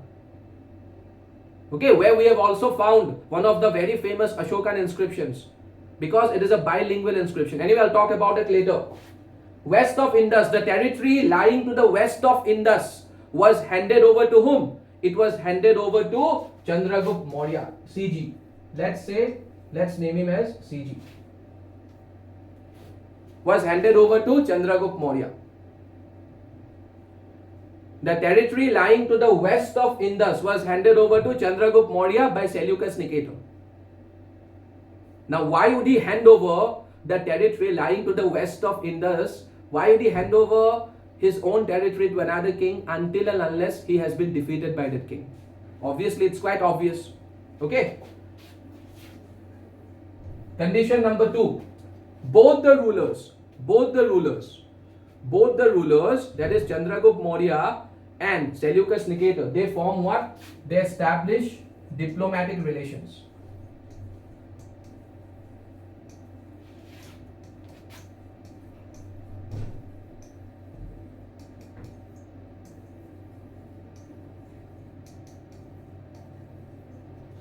Okay, where we have also found one of the very famous Ashokan inscriptions, because it is a bilingual inscription. Anyway, I'll talk about it later. West of Indus, the territory lying to the west of Indus was handed over to whom? It was handed over to Chandragupta Maurya, CG. Let's name him as CG. Was handed over to Chandragupta Maurya. The territory lying to the west of Indus was handed over to Chandragupta Maurya by Seleucus Nicator. Now, why would he hand over the territory lying to the west of Indus? Why would he hand over his own territory to another king until and unless he has been defeated by that king? Obviously, it's quite obvious. Okay. Condition number 2. Both the rulers, that is Chandragupta Maurya and Seleucus Nicator, they form what? They establish diplomatic relations.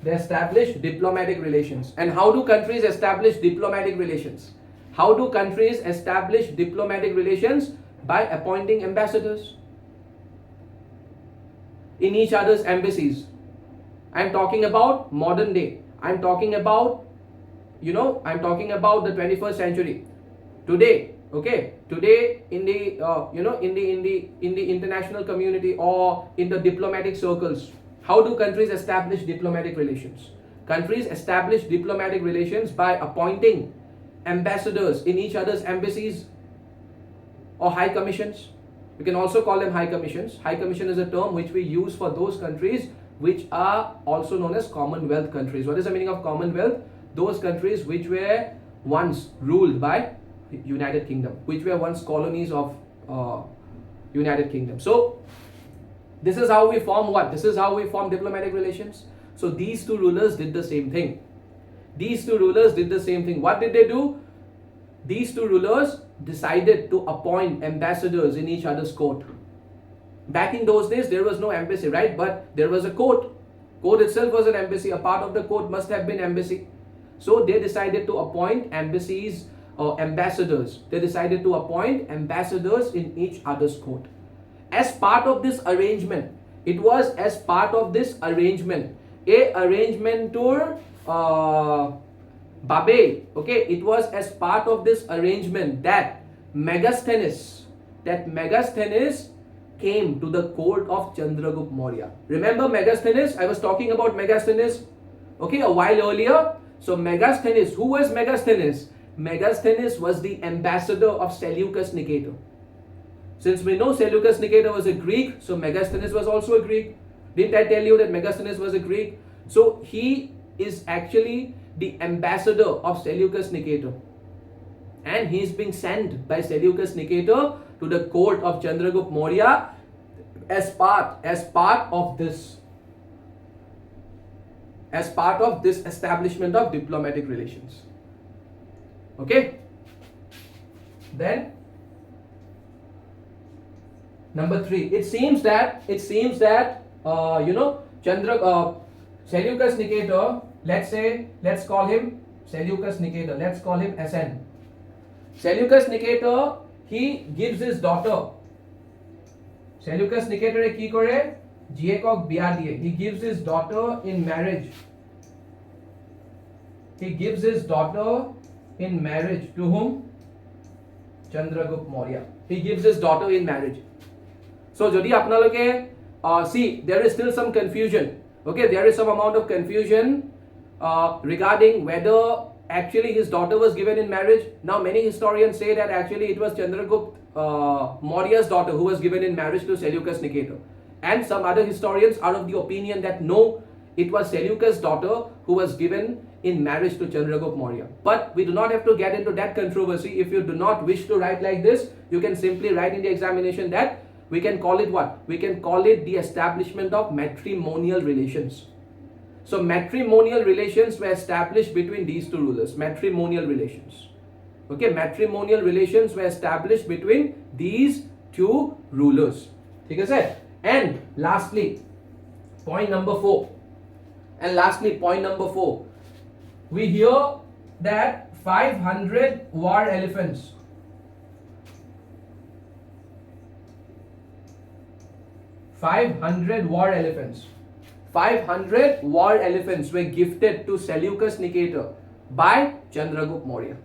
They establish diplomatic relations. And how do countries establish diplomatic relations? How do countries establish diplomatic relations? By appointing ambassadors in each other's embassies. I'm talking about modern day. I'm talking about the 21st century. Today, okay, today in the in the international community or in the diplomatic circles, how do countries establish diplomatic relations? Countries establish diplomatic relations by appointing ambassadors in each other's embassies or high commissions. We can also call them high commissions. High commission is a term which we use for those countries which are also known as Commonwealth countries. What is the meaning of Commonwealth? Those countries which were once ruled by United Kingdom, which were once colonies of United Kingdom. So this is how we form what? This is how we form diplomatic relations. So these two rulers did the same thing. What did they do? These two rulers decided to appoint ambassadors in each other's court. Back in those days, there was no embassy, right? But there was a court. Court itself was an embassy. A part of the court must have been embassy. So they decided to appoint embassies or ambassadors. They decided to appoint ambassadors in each other's court. As part of this arrangement, a arrangement to Babe, okay, it was as part of this arrangement that Megasthenes came to the court of Chandragupta Maurya. Remember Megasthenes? I was talking about Megasthenes, okay, a while earlier. So Megasthenes, who was Megasthenes? Megasthenes was the ambassador of Seleucus Nicator. Since we know Seleucus Nicator was a Greek, so Megasthenes was also a Greek. Didn't I tell you that Megasthenes was a Greek? So he is actually the ambassador of Seleucus Nicator. And he is being sent by Seleucus Nicator to the court of Chandragupta Maurya as part of this establishment of diplomatic relations. Okay? Then number 3, it seems that Seleucus Nicator, let's call him Seleucus Nicator, let's call him SN. Seleucus Nicator, he gives his daughter, Seleucus Nicator ki kore jiekok biya diye, he gives his daughter in marriage. He gives his daughter in marriage to whom? Chandragupta Maurya. He gives his daughter in marriage. So jodi apnaloke see, there is still some confusion. Okay, there is some amount of confusion regarding whether actually his daughter was given in marriage. Now many historians say that actually it was Chandragupta Maurya's daughter who was given in marriage to Seleucus Nicator. And some other historians are of the opinion that no, it was Seleucus' daughter who was given in marriage to Chandragupta Maurya. But we do not have to get into that controversy. If you do not wish to write like this, you can simply write in the examination that we can call it what? We can call it the establishment of matrimonial relations. So matrimonial relations were established between these two rulers. Matrimonial relations. Okay, matrimonial relations were established between these two rulers. ठीक है sir? And lastly, point number 4. And lastly, point number 4. We hear that 500 war elephants. 500 war elephants. 500 war elephants were gifted to Seleucus Nicator by Chandragupta Maurya.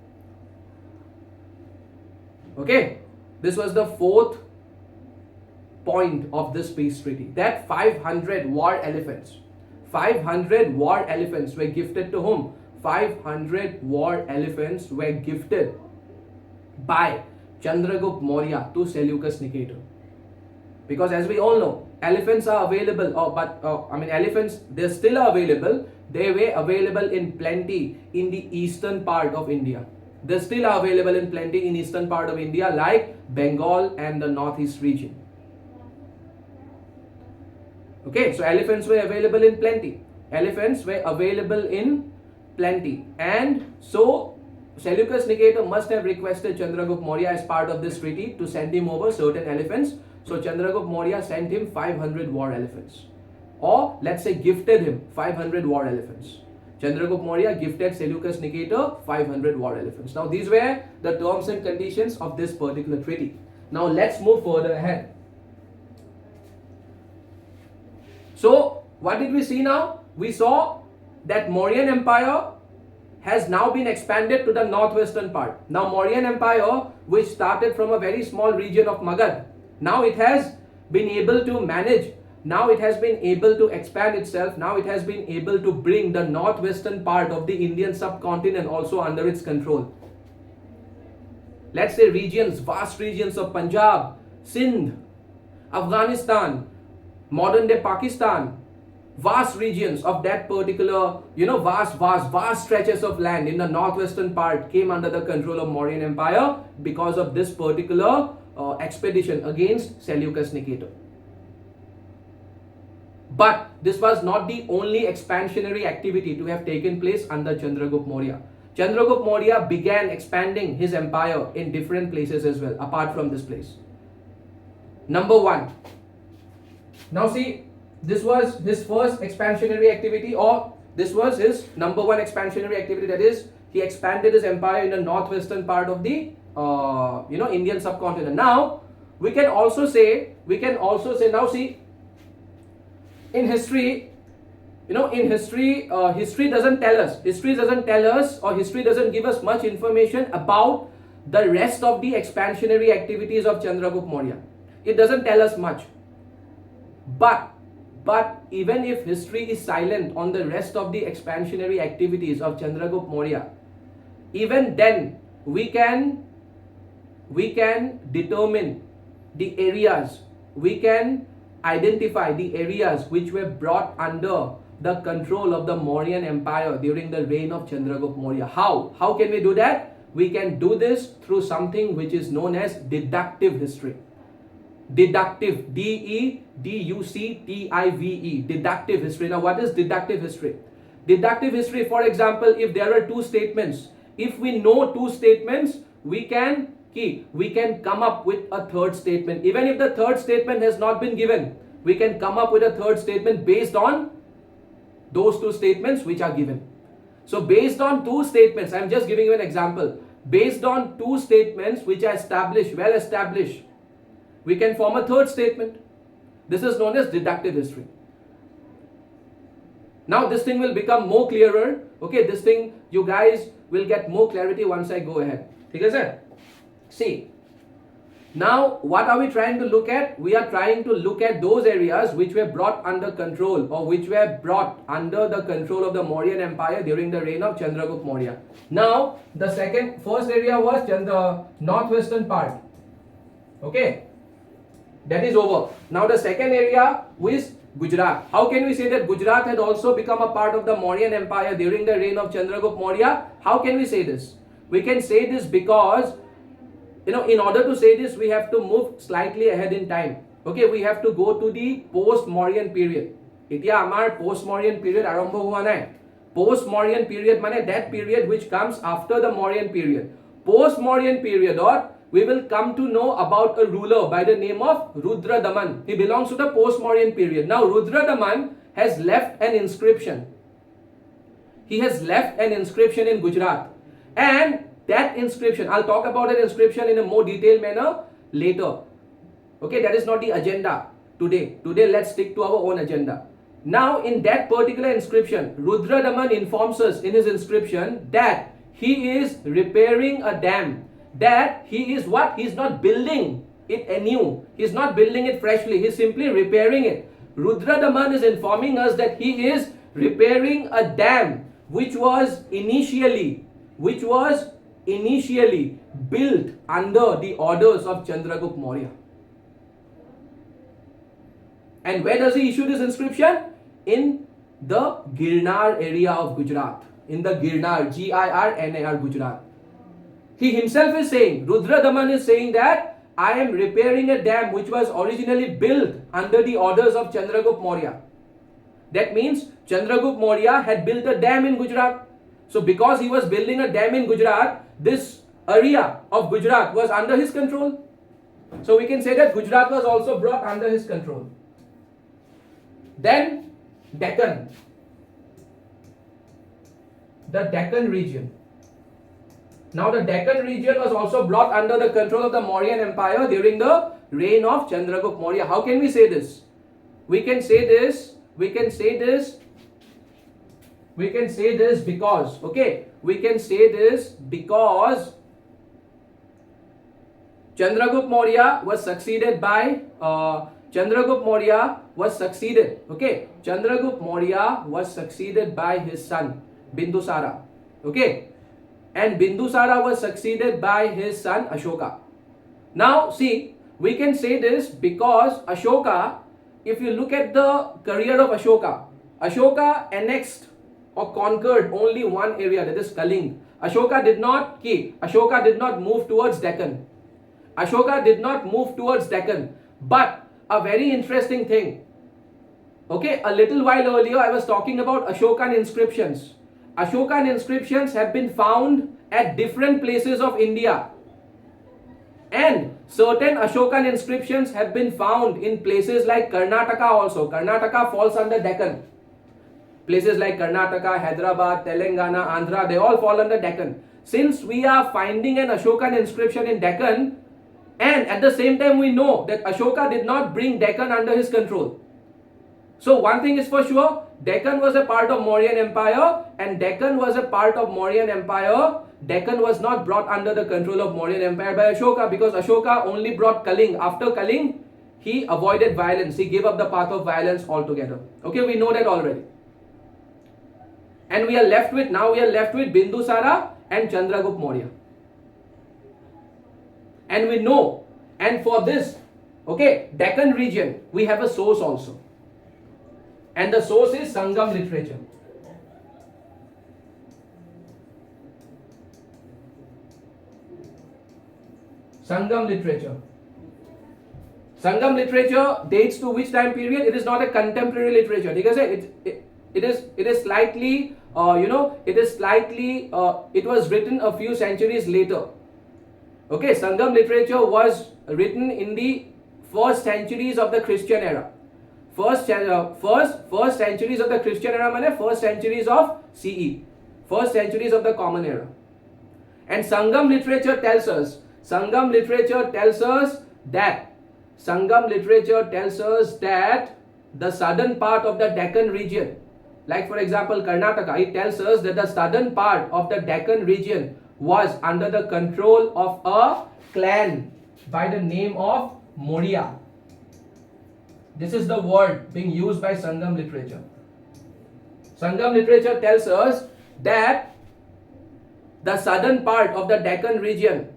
Okay, this was the 4th point of this peace treaty. That 500 war elephants. 500 war elephants were gifted to whom? 500 war elephants were gifted by Chandragupta Maurya to Seleucus Nicator. Because as we all know, elephants are available, elephants, they're still available. They were available in plenty in the eastern part of India. They still are available in plenty in eastern part of India, like Bengal and the northeast region. Okay, so elephants were available in plenty. Elephants were available in plenty. And so Seleucus Nicator must have requested Chandragupta Maurya as part of this treaty to send him over certain elephants. So Chandragupta Maurya sent him 500 war elephants. Or let's say gifted him 500 war elephants. Chandragupta Maurya gifted Seleucus Nicator 500 war elephants. Now these were the terms and conditions of this particular treaty. Now let's move further ahead. So what did we see now? We saw that Mauryan Empire has now been expanded to the northwestern part. Now Mauryan Empire, which started from a very small region of Magad, now it has been able to manage, now it has been able to expand itself, now it has been able to bring the northwestern part of the Indian subcontinent also under its control. Let's say regions, vast regions of Punjab, Sindh, Afghanistan, modern day Pakistan, vast regions of that particular, vast stretches of land in the northwestern part came under the control of Mauryan Empire because of this particular expedition against Seleucus Nicator. But this was not the only expansionary activity to have taken place under Chandragupta Maurya. Chandragupta Maurya began expanding his empire in different places as well, apart from this place. Number 1. Now see, this was his first expansionary activity, or this was his number 1 expansionary activity, that is, he expanded his empire in the northwestern part of the Indian subcontinent. Now we can also say now see, in history, history doesn't tell us, or history doesn't give us much information about the rest of the expansionary activities of Chandragupta Maurya. It doesn't tell us much. But even if history is silent on the rest of the expansionary activities of Chandragupta Maurya, even then we can determine the areas, we can identify the areas which were brought under the control of the Mauryan Empire during the reign of Chandragupta Maurya. How can we do that? We can do this through something which is known as deductive history. Deductive, D-E-D-U-C-T-I-V-E, deductive history. Now what is deductive history? Deductive history, for example, if there are 2 statements, if we know 2 statements, we can come up with a 3rd statement. Even if the 3rd statement has not been given, we can come up with a 3rd statement based on those 2 statements which are given. So based on 2 statements, I am just giving you an example. Based on 2 statements which are well established, we can form a 3rd statement. This is known as deductive history. Now this thing will become more clearer. Okay, this thing you guys will get more clarity once I go ahead. Okay, sir? See, now what are we trying to look at? We are trying to look at those areas which were brought under control, or which were brought under the control of the Mauryan Empire during the reign of Chandragupta Maurya. Now the first area was the northwestern part. Okay, that is over. Now the second area is Gujarat. How can we say that Gujarat had also become a part of the Mauryan Empire during the reign of Chandragupta Maurya? How can we say this? We can say this because, in order to say this, we have to move slightly ahead in time. Okay, we have to go to the post-Mauryan period. Etia amar post-Mauryan period arambho hua nai. Post-Mauryan period mane that period which comes after the Mauryan period. Post-Mauryan period or we will come to know about a ruler by the name of Rudra Daman. He belongs to the post-Mauryan period. Now Rudra Daman has left an inscription. He has left an inscription in Gujarat, and that inscription, I'll talk about that inscription in a more detailed manner later. Okay, that is not the agenda today. Today let's stick to our own agenda. Now in that particular inscription, Rudra Daman informs us in his inscription that he is repairing a dam. That he is what? He is not building it anew. He is not building it freshly. He is simply repairing it. Rudra Daman is informing us that he is repairing a dam which was initially built under the orders of Chandragupta Maurya. And where does he issue this inscription? In the Girnar area of Gujarat. In the Girnar, Girnar, Gujarat. He himself is saying, Rudra Daman is saying that I am repairing a dam which was originally built under the orders of Chandragupta Maurya. That means Chandragupta Maurya had built a dam in Gujarat. So because he was building a dam in Gujarat, this area of Gujarat was under his control. So we can say that Gujarat was also brought under his control. Then Deccan. The Deccan region. Now the Deccan region was also brought under the control of the Mauryan Empire during the reign of Chandragupta Maurya. How can we say this? We can say this because, okay, we can say this because Chandragupta Maurya was succeeded by Chandragupta Maurya was succeeded by his son Bindusara. Okay, and Bindusara was succeeded by his son Ashoka. Now see, we can say this because Ashoka, if you look at the career of Ashoka annexed or conquered only one area, that is Kaling. Ashoka did not move towards Deccan. But a very interesting thing. Okay, a little while earlier I was talking about Ashokan inscriptions. Ashokan inscriptions have been found at different places of India. And certain Ashokan inscriptions have been found in places like Karnataka also. Karnataka falls under Deccan. Places like Karnataka, Hyderabad, Telangana, Andhra, they all fall under Deccan. Since we are finding an Ashokan inscription in Deccan, and at the same time we know that Ashoka did not bring Deccan under his control. So one thing is for sure, Deccan was a part of Mauryan Empire, and Deccan was a part of Mauryan Empire. Deccan was not brought under the control of Mauryan Empire by Ashoka, because Ashoka only brought Kaling. After Kaling, he avoided violence. He gave up the path of violence altogether. Okay, we know that already. And we are left with Bindusara and Chandragupta Maurya. And we know, and for this, okay, Deccan region, we have a source also. And the source is Sangam literature. Sangam literature dates to which time period? It is not a contemporary literature. It is slightly, it was written a few centuries later. Okay, Sangam literature was written in the first centuries of the Christian era. First centuries of the Christian era means first centuries of CE. First centuries of the Common Era. And Sangam literature tells us that the southern part of the Deccan region, like for example Karnataka, it tells us that the southern part of the Deccan region was under the control of a clan by the name of Maurya. This is the word being used by Sangam literature. Sangam literature tells us that the southern part of the Deccan region,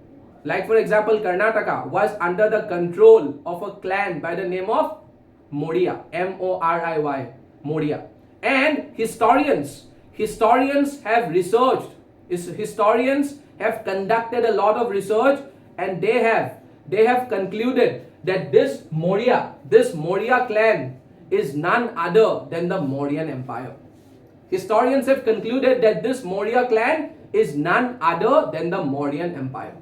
like for example Karnataka, was under the control of a clan by the name of Maurya, M-O-R-I-Y, Maurya. And historians have researched, historians have conducted a lot of research, and they have concluded that this Maurya clan is none other than the Mauryan Empire. Historians have concluded that this Maurya clan is none other than the Mauryan Empire.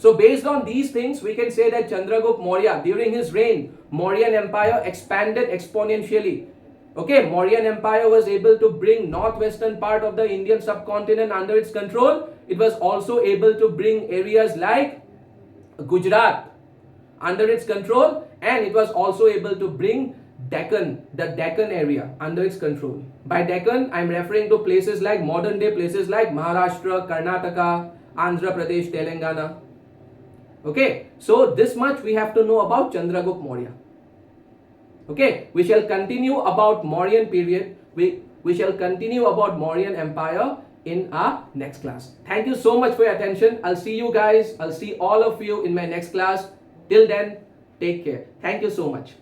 So based on these things, we can say that Chandragupta Maurya, during his reign, Mauryan Empire expanded exponentially. Okay, Mauryan Empire was able to bring northwestern part of the Indian subcontinent under its control. It was also able to bring areas like Gujarat under its control, and it was also able to bring Deccan, the Deccan area, under its control. By Deccan, I am referring to places like modern day places like Maharashtra, Karnataka, Andhra Pradesh, Telangana. Okay, so this much we have to know about Chandragupta Maurya. Okay, we shall continue about Mauryan period. We shall continue about Mauryan Empire in our next class. Thank you so much for your attention. I'll see you guys. I'll see all of you in my next class. Till then, take care. Thank you so much.